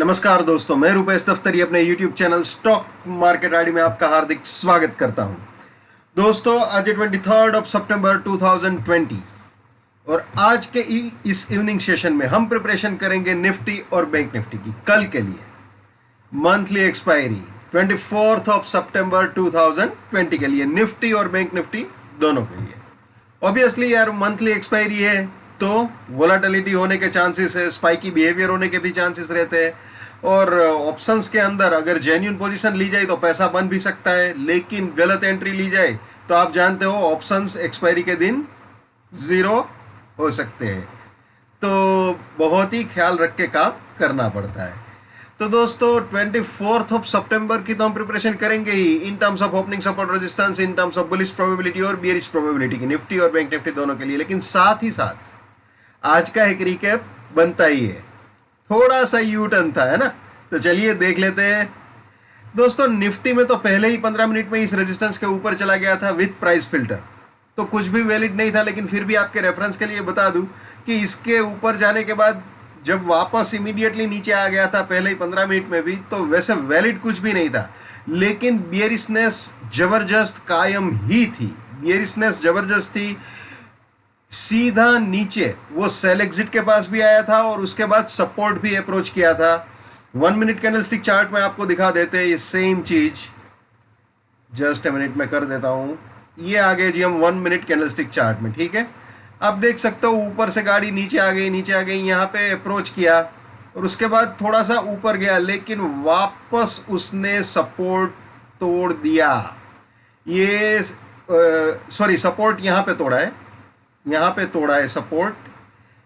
नमस्कार दोस्तों, मैं रुपेश दफ्तरी अपने YouTube channel stock market ID में आपका हार्दिक स्वागत करता हूं। दोस्तों, आज 23 सितंबर 2020 और आज के इस इवनिंग सेशन में हम प्रिपरेशन करेंगे निफ्टी और बैंक निफ्टी की कल के लिए मंथली एक्सपायरी 24 सितंबर 2020 के लिए निफ्टी और बैंक निफ्टी दोनों के लिए। ऑब्वियसली यार मंथली एक्सपायरी है तो वोलाटिलिटी होने के चांसेस है, स्पाइकी बिहेवियर होने के भी चांसेस रहते हैं और ऑप्शंस के अंदर अगर जेन्युइन पोजीशन ली जाए तो पैसा बन भी सकता है, लेकिन गलत एंट्री ली जाए तो आप जानते हो ऑप्शंस एक्सपायरी के दिन जीरो हो सकते हैं। तो बहुत ही ख्याल रख के काम करना पड़ता है। तो दोस्तों 24 सितंबर की तो हम प्रिपरेशन करेंगे ही in terms of opening support resistance, in terms of bullish probability और बियरिश प्रोबेबिलिटी की निफ्टी और बैंक निफ्टी दोनों के लिए, लेकिन साथ ही साथ आज का एक रिकैप बनता ही है। थोड़ा सा यू टर्न था, है ना? तो चलिए देख लेते हैं। दोस्तों निफ्टी में तो पहले ही 15 मिनट में इस रेजिस्टेंस के ऊपर चला गया था विथ प्राइस फिल्टर, तो कुछ भी वैलिड नहीं था, लेकिन फिर भी आपके रेफरेंस के लिए बता दूं कि इसके ऊपर जाने के बाद जब वापस इमीडिएटली नीचे आ गया था पहले ही 15 मिनट में भी, तो वैसे वैलिड कुछ भी नहीं था, लेकिन बियरिशनेस जबरदस्त कायम ही थी। बियरिशनेस जबरदस्त थी, सीधा नीचे वो सेल एग्जिट के पास भी आया था और उसके बाद सपोर्ट भी अप्रोच किया था। 1 मिनट कैंडलस्टिक चार्ट में आपको दिखा देते हैं ये सेम चीज, जस्ट 1 मिनट में कर देता हूं। ये आ गए जी हम 1 मिनट कैंडलस्टिक चार्ट में, ठीक है। आप देख सकते हो ऊपर से गाड़ी नीचे आ गई, यहाँ पे अप्रोच किया और उसके बाद थोड़ा सा ऊपर गया, लेकिन वापस उसने सपोर्ट तोड़ दिया। ये सॉरी, सपोर्ट यहाँ पे तोड़ा है, यहाँ पे तोड़ा है सपोर्ट।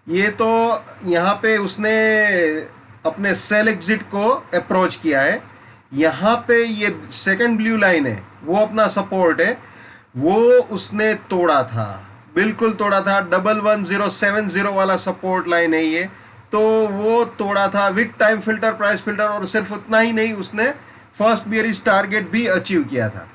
ये तो यहाँ पे उसने अपने सेल एग्जिट को अप्रोच किया है। यहाँ पे ये सेकंड ब्लू लाइन है, वो अपना सपोर्ट है, वो उसने तोड़ा था, बिल्कुल तोड़ा था। 11070 वाला सपोर्ट लाइन है ये, तो वो तोड़ा था with time filter, price filter, और सिर्फ उतना ही नहीं, उसने फर्स्ट बियरिश टारगेट भी अचीव किया था।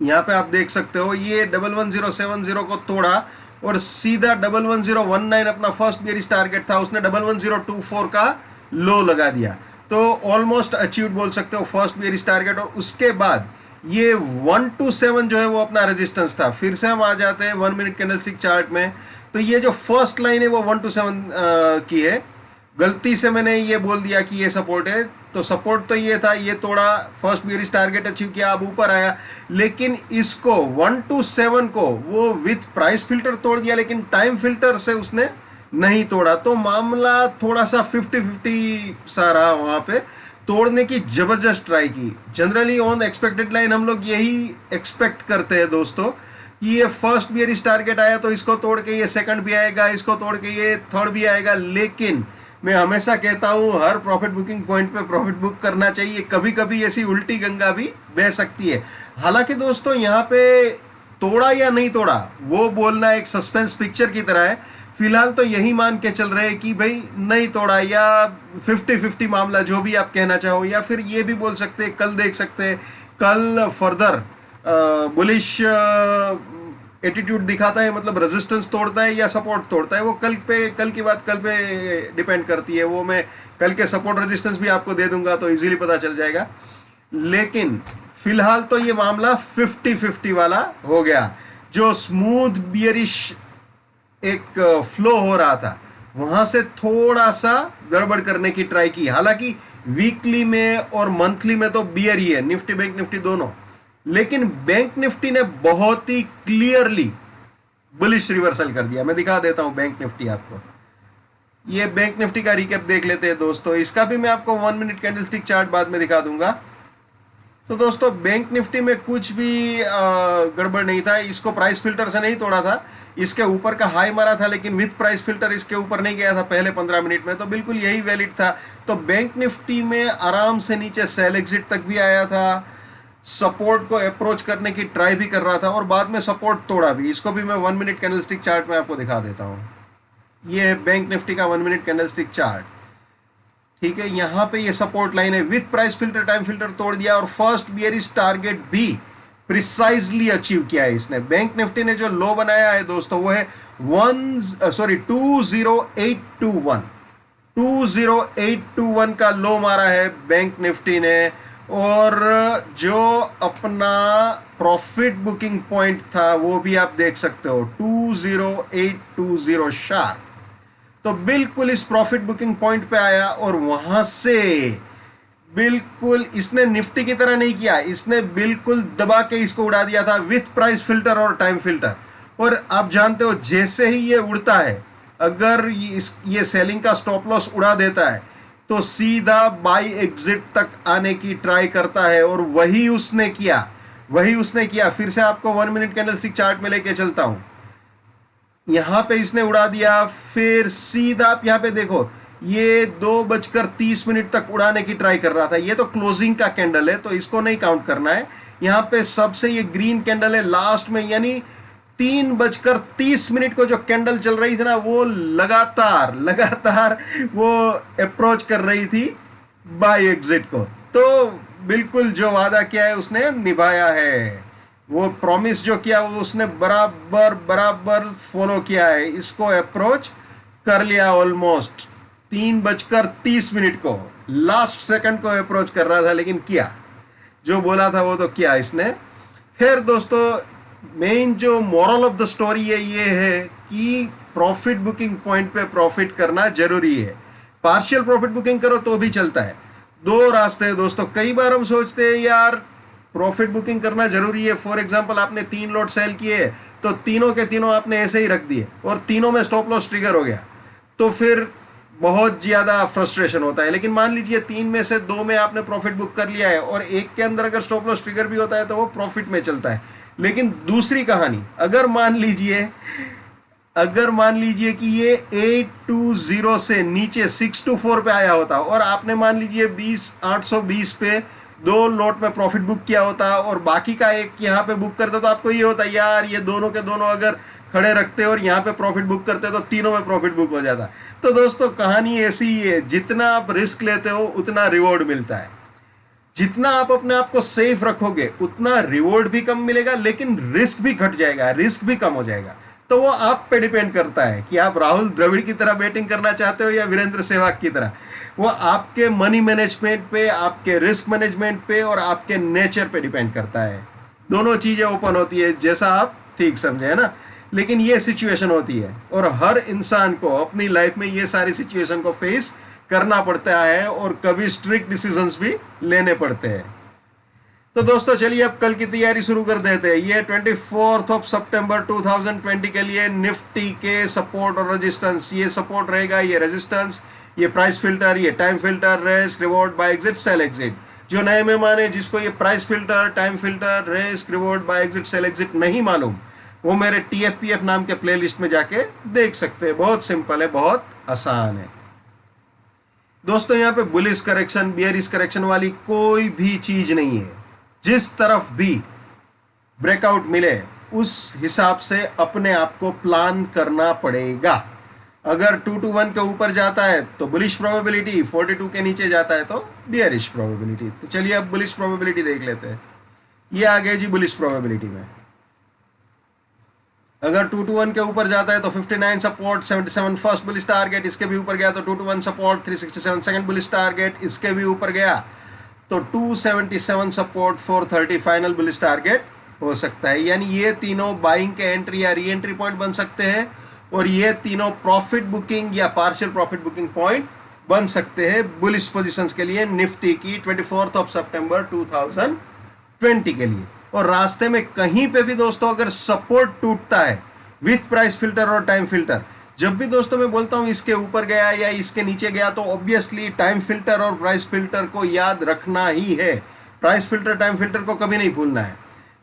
यहाँ पे आप देख सकते हो ये 11070 को तोड़ा और सीधा 11019 अपना फर्स्ट बियरिश टारगेट था, उसने 11024 का लो लगा दिया, तो ऑलमोस्ट अचीव्ड बोल सकते हो फर्स्ट बियरिश टारगेट। और उसके बाद ये 127 जो है वो अपना रेजिस्टेंस था। फिर से हम आ जाते हैं 1 मिनट कैंडलस्टिक चार्ट में, तो ये जो फर्स्ट लाइन है वो 127 की है। गलती से मैंने ये बोल दिया कि ये सपोर्ट है, तो सपोर्ट तो ये था, ये तोड़ा, फर्स्ट बियरिश टारगेट अचीव किया, अब ऊपर आया, लेकिन इसको 127 को वो विथ प्राइस फिल्टर तोड़ दिया, लेकिन टाइम फिल्टर से उसने नहीं तोड़ा। तो मामला थोड़ा सा 50-50 सा रहा। वहां पे तोड़ने की जबरदस्त ट्राई की। जनरली ऑन एक्सपेक्टेड लाइन हम लोग यही एक्सपेक्ट करते हैं दोस्तों कि ये फर्स्ट बियरिश टारगेट आया तो इसको तोड़ के ये सेकंड भी आएगा, इसको तोड़ के ये थर्ड भी आएगा, लेकिन मैं हमेशा कहता हूं हर प्रॉफिट बुकिंग पॉइंट पे प्रॉफिट बुक करना चाहिए। कभी कभी ऐसी उल्टी गंगा भी बह सकती है। हालांकि दोस्तों यहाँ पे तोड़ा या नहीं तोड़ा वो बोलना एक सस्पेंस पिक्चर की तरह है। फिलहाल तो यही मान के चल रहे हैं कि भाई नहीं तोड़ा, या 50-50 मामला, जो भी आप कहना चाहो, या फिर ये भी बोल सकते हैं, कल देख सकते हैं, कल फर्दर बुलिश एटीट्यूड दिखाता है, मतलब रेजिस्टेंस तोड़ता है या सपोर्ट तोड़ता है, वो कल की बात कल पे डिपेंड करती है। वो मैं कल के सपोर्ट रेजिस्टेंस भी आपको दे दूंगा तो इजीली पता चल जाएगा। लेकिन फिलहाल तो ये मामला 50-50 वाला हो गया। जो स्मूथ बियरिश एक फ्लो हो रहा था वहां से थोड़ा सा गड़बड़ करने की ट्राई की। हालांकि वीकली में और मंथली में तो बियर ही है निफ्टी बैंक निफ्टी दोनों, लेकिन बैंक निफ्टी ने बहुत ही क्लियरली बुलिश रिवर्सल कर दिया। मैं दिखा देता हूं बैंक निफ्टी आपको। ये बैंक निफ्टी का रिकैप देख लेते हैं दोस्तों, इसका भी मैं आपको 1 मिनट कैंडलस्टिक चार्ट बाद में दिखा दूंगा। तो दोस्तों बैंक निफ्टी में कुछ भी गड़बड़ नहीं था। इसको प्राइस फिल्टर से नहीं तोड़ा था, इसके ऊपर का हाई मारा था, लेकिन विथ प्राइस फिल्टर इसके ऊपर नहीं गया था पहले 15 मिनट में, तो बिल्कुल यही वैलिड था। तो बैंक निफ्टी में आराम से नीचे सेल एग्जिट तक भी आया था, सपोर्ट को अप्रोच करने की ट्राई भी कर रहा था और बाद में सपोर्ट तोड़ा भी। इसको भी मैं 1 मिनट कैंडलस्टिक चार्ट में आपको दिखा देता हूं। ये है बैंक निफ्टी का 1 मिनट कैंडलस्टिक चार्ट, ठीक है। यहां पे ये सपोर्ट लाइन है, with price filter time filter तोड़ दिया और फर्स्ट बियरिश टारगेट भी प्रिसाइजली अचीव किया है इसने। बैंक निफ्टी ने जो लो बनाया है दोस्तों वो है 20821 20821 का लो मारा है बैंक निफ्टी ने, और जो अपना प्रॉफिट बुकिंग पॉइंट था वो भी आप देख सकते हो 20820 शार्प। तो बिल्कुल इस प्रॉफिट बुकिंग पॉइंट पे आया और वहां से बिल्कुल इसने निफ्टी की तरह नहीं किया, इसने बिल्कुल दबा के इसको उड़ा दिया था विथ प्राइस फिल्टर और टाइम फिल्टर। और आप जानते हो जैसे ही ये उड़ता है, अगर ये सेलिंग का स्टॉप लॉस उड़ा देता है तो सीधा बाई एग्जिट तक आने की ट्राई करता है, और वही उसने किया। फिर से आपको 1 मिनट कैंडलस्टिक चार्ट में लेके चलता हूं। यहां पे इसने उड़ा दिया, फिर सीधा आप यहां पे देखो ये 2:30 तक उड़ाने की ट्राई कर रहा था। ये तो क्लोजिंग का कैंडल है तो इसको नहीं काउंट करना है। यहां पे सबसे ये ग्रीन कैंडल है लास्ट में, यानी 3:30 को जो कैंडल चल रही थी ना, वो लगातार वो अप्रोच कर रही थी बाय एग्जिट को। तो बिल्कुल जो वादा किया है उसने निभाया है, वो प्रॉमिस जो किया वो उसने बराबर फॉलो किया है। इसको अप्रोच कर लिया ऑलमोस्ट 3:30 को, लास्ट सेकंड को अप्रोच कर रहा था लेकिन किया, जो बोला था वो तो किया इसने। फिर दोस्तों मेन जो मॉरल ऑफ द स्टोरी है ये है कि प्रॉफिट बुकिंग पॉइंट पे प्रॉफिट करना जरूरी है। पार्शियल प्रॉफिट बुकिंग करो तो भी चलता है। दो रास्ते हैं दोस्तों। कई बार हम सोचते हैं यार प्रॉफिट बुकिंग करना जरूरी है। फॉर एग्जांपल आपने 3 लॉट सेल किए तो तीनों के तीनों आपने ऐसे ही रख दिए और तीनों में स्टॉप लॉस ट्रिगर हो गया, तो फिर बहुत ज्यादा फ्रस्ट्रेशन होता है। लेकिन मान लीजिए 3 में से 2 में आपने प्रॉफिट बुक कर लिया है और एक के अंदर अगर स्टॉप लॉस ट्रिगर भी होता है तो वो प्रॉफिट में चलता है। लेकिन दूसरी कहानी, अगर मान लीजिए कि ये 820 से नीचे 624 पे आया होता और आपने मान लीजिए 820 पे 2 लॉट में प्रॉफिट बुक किया होता और बाकी का एक यहाँ पे बुक करता, तो आपको ये होता यार ये दोनों के दोनों अगर खड़े रखते और यहाँ पे प्रॉफिट बुक करते तो तीनों में प्रॉफिट बुक हो जाता। तो दोस्तों कहानी ऐसी ही है, जितना आप रिस्क लेते हो उतना रिवॉर्ड मिलता है। जितना आप अपने आप को सेफ रखोगे उतना रिवॉर्ड भी कम मिलेगा, लेकिन रिस्क भी घट जाएगा, रिस्क भी कम हो जाएगा। तो वो आप पे डिपेंड करता है कि आप राहुल द्रविड़ की तरह बैटिंग करना चाहते हो या वीरेंद्र सहवाग की तरह। वो आपके मनी मैनेजमेंट पे, आपके रिस्क मैनेजमेंट पे और आपके नेचर पे डिपेंड करता है। दोनों चीजें ओपन होती है जैसा आप ठीक समझे, है ना। लेकिन ये सिचुएशन होती है और हर इंसान को अपनी लाइफ में ये सारी सिचुएशन को फेस करना पड़ता है और कभी स्ट्रिक्ट डिसीजंस भी लेने पड़ते हैं। तो दोस्तों चलिए अब कल की तैयारी शुरू कर देते हैं। ये 24 सितंबर 2020 के लिए निफ्टी के सपोर्ट और रेजिस्टेंस, ये सपोर्ट रहेगा, ये रेजिस्टेंस, ये प्राइस फिल्टर, ये time filter, risk reward buy exit, sell exit. जो नए मेहमान है जिसको ये price filter, time filter, risk reward buy exit, sell exit नहीं मालूम, वो मेरे TFPF नाम के प्लेलिस्ट में जाके देख सकते हैं। बहुत सिंपल है, बहुत आसान है दोस्तों। यहाँ पे बुलिश करेक्शन, बियरिश करेक्शन वाली कोई भी चीज नहीं है। जिस तरफ भी ब्रेकआउट मिले उस हिसाब से अपने आप को प्लान करना पड़ेगा। अगर 2 to 1 के ऊपर जाता है तो बुलिश प्रोबेबिलिटी, 42 के नीचे जाता है तो बियरिश प्रोबेबिलिटी। तो चलिए अब बुलिश प्रोबेबिलिटी देख लेते हैं। ये आ गए जी बुलिश प्रोबेबिलिटी में। अगर 2 to 1 के ऊपर जाता है तो 59 सपोर्ट, 77 फर्स्ट बुलिश टारगेट, इसके भी ऊपर गया तो 2 to 1 support, 367 second bullish target, इसके भी ऊपर गया तो 277 सपोर्ट, 430 फाइनल बुलिश टारगेट हो सकता है। यानी ये तीनों बाइंग के एंट्री या री एंट्री पॉइंट बन सकते हैं और ये तीनों प्रॉफिट बुकिंग या पार्शियल प्रॉफिट बुकिंग पॉइंट बन सकते हैं बुलिश पोजीशंस के लिए निफ्टी की 24 सितंबर 2020 के लिए। और रास्ते में कहीं पे भी दोस्तों अगर सपोर्ट टूटता है विथ प्राइस फिल्टर और टाइम फिल्टर, जब भी दोस्तों मैं बोलता हूं इसके ऊपर गया या इसके नीचे गया तो ऑब्वियसली टाइम फिल्टर और प्राइस फिल्टर को याद रखना ही है। प्राइस फिल्टर, टाइम फिल्टर को कभी नहीं भूलना है।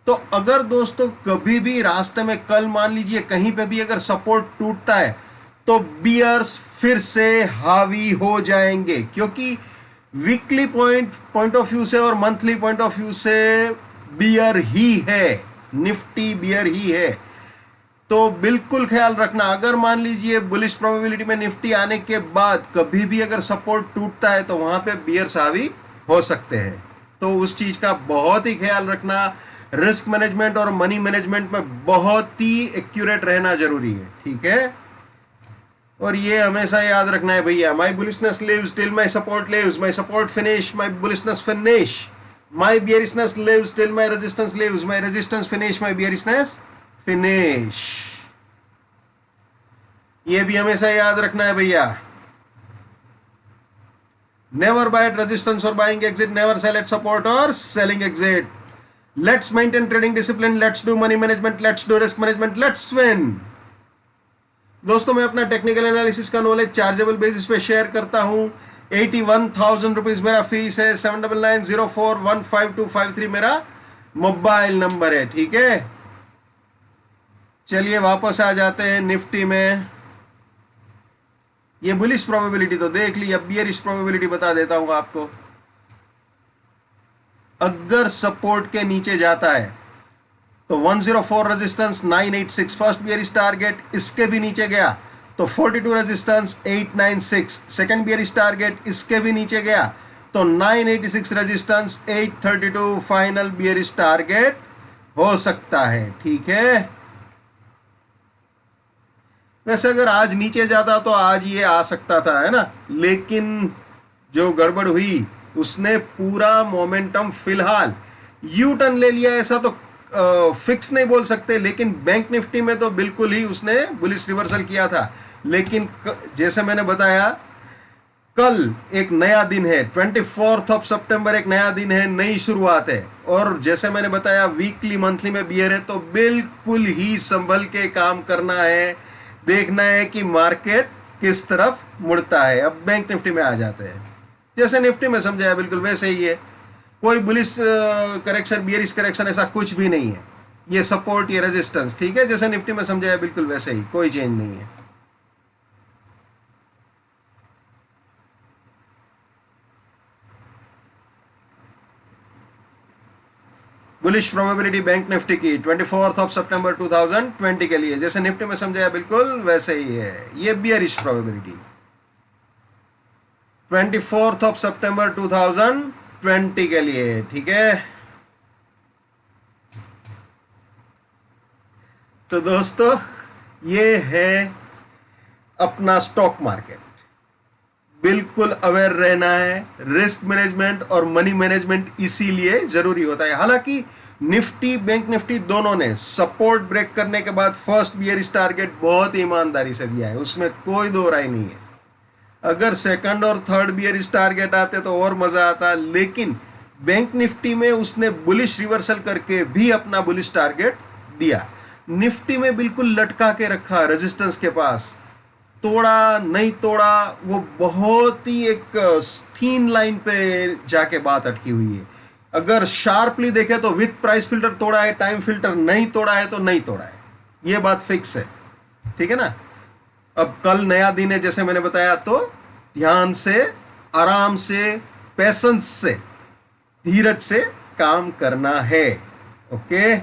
तो अगर दोस्तों कभी भी रास्ते में कल मान लीजिए कहीं पे भी अगर सपोर्ट टूटता है तो बियर्स फिर से हावी हो जाएंगे, क्योंकि वीकली पॉइंट ऑफ व्यू से और मंथली पॉइंट ऑफ व्यू से बियर ही है, निफ्टी बियर ही है। तो बिल्कुल ख्याल रखना, अगर मान लीजिए बुलिश प्रोबेबिलिटी में निफ्टी आने के बाद कभी भी अगर सपोर्ट टूटता है तो वहां पे बियर्स हावी हो सकते हैं। तो उस चीज का बहुत ही ख्याल रखना। रिस्क मैनेजमेंट और मनी मैनेजमेंट में बहुत ही एक्यूरेट रहना जरूरी है, ठीक है। और ये हमेशा याद रखना है भैया, my bullishness lives till my support lives, my support finish, my bullishness finish, my bearishness lives till my resistance lives, my resistance finish, my bearishness finish. ये भी हमेशा याद रखना है भैया। नेवर बाय एट रेजिस्टेंस और buying exit, never sell at support और selling exit. Let's maintain trading discipline, let's do money management, let's do risk management, let's win. दोस्तों मैं अपना टेक्निकल एनालिसिस का नॉलेज चार्जेबल बेसिस पे share करता हूं। 81,000 rupees मेरा फीस है। 7990415253 मेरा मोबाइल नंबर है। ठीक है, चलिए वापस आ जाते हैं निफ्टी में। ये बुलिश प्रोबेबिलिटी तो देख ली, अब बियरिश प्रोबेबिलिटी बता देता हूं आपको। अगर सपोर्ट के नीचे जाता है तो 104 रेजिस्टेंस 986 फर्स्ट बियरिश टारगेट, इसके भी नीचे गया तो 42 रेजिस्टेंस 896 सेकंड बियरिश टारगेट, इसके भी नीचे गया तो 986 रेजिस्टेंस 832 फाइनल बियरिश टारगेट हो सकता है। ठीक है, वैसे अगर आज नीचे जाता तो आज ये आ सकता था, है ना, लेकिन जो गड़बड़ हुई उसने पूरा मोमेंटम फिलहाल यू टर्न ले लिया। ऐसा तो फिक्स नहीं बोल सकते, लेकिन बैंक निफ्टी में तो बिल्कुल ही उसने बुलिश रिवर्सल किया था। लेकिन जैसे मैंने बताया, कल एक नया दिन है, 24 सितंबर एक नया दिन है, नई शुरुआत है। और जैसे मैंने बताया वीकली मंथली में बियर है, तो बिल्कुल ही संभल के काम करना है, देखना है कि मार्केट किस तरफ मुड़ता है। अब बैंक निफ्टी में आ जाते हैं, जैसे निफ्टी में समझाया बिल्कुल वैसे ही है। कोई बुलिश करेक्शन बियरिश करेक्शन ऐसा कुछ भी नहीं है, ये सपोर्ट ये रेजिस्टेंस। ठीक है, जैसे निफ्टी में समझाया बिल्कुल वैसे ही, कोई चेंज नहीं है। बुलिश प्रोबेबिलिटी बैंक निफ्टी की 24 सितंबर 2020 के लिए जैसे निफ्टी में समझाया बिल्कुल वैसे ही है। ये बियरिश प्रोबेबिलिटी 24 सितंबर 2020 के लिए। ठीक है, तो दोस्तों ये है अपना स्टॉक मार्केट। बिल्कुल अवेयर रहना है, रिस्क मैनेजमेंट और मनी मैनेजमेंट इसीलिए जरूरी होता है। हालांकि निफ्टी बैंक निफ्टी दोनों ने सपोर्ट ब्रेक करने के बाद फर्स्ट बियरिश टारगेट बहुत ईमानदारी से दिया है, उसमें कोई दो राय नहीं है। अगर सेकंड और थर्ड बियरिश टारगेट आते तो और मजा आता, लेकिन बैंक निफ्टी में उसने बुलिश रिवर्सल करके भी अपना बुलिश टारगेट दिया। निफ्टी में बिल्कुल लटका के रखा रेजिस्टेंस के पास, तोड़ा नहीं तोड़ा, वो बहुत ही एक थीन लाइन पे जाके बात अटकी हुई है। अगर शार्पली देखे तो विथ प्राइस फिल्टर तोड़ा है, टाइम फिल्टर नहीं तोड़ा है तो नहीं तोड़ा है, ये बात फिक्स है। ठीक है ना, अब कल नया दिन है जैसे मैंने बताया, तो ध्यान से, आराम से, पेशेंस से, धीरज से काम करना है। ओके,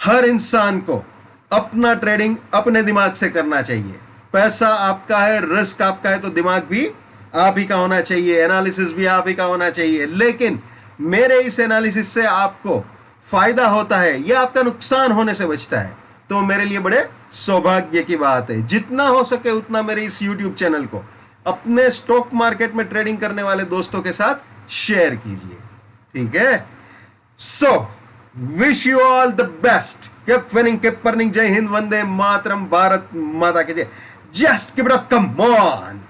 हर इंसान को अपना ट्रेडिंग अपने दिमाग से करना चाहिए। पैसा आपका है, रिस्क आपका है, तो दिमाग भी आप ही का होना चाहिए, एनालिसिस भी आप ही का होना चाहिए। लेकिन मेरे इस एनालिसिस से आपको फायदा होता है या आपका नुकसान होने से बचता है, तो मेरे लिए बड़े सौभाग्य की बात है। जितना हो सके उतना मेरे इस YouTube चैनल को अपने स्टॉक मार्केट में ट्रेडिंग करने वाले दोस्तों के साथ शेयर कीजिए। ठीक है, so wish you all the best, keep winning, keep earning. जय हिंद, वंदे मातरम, भारत माता की जय। Just keep it up, come on.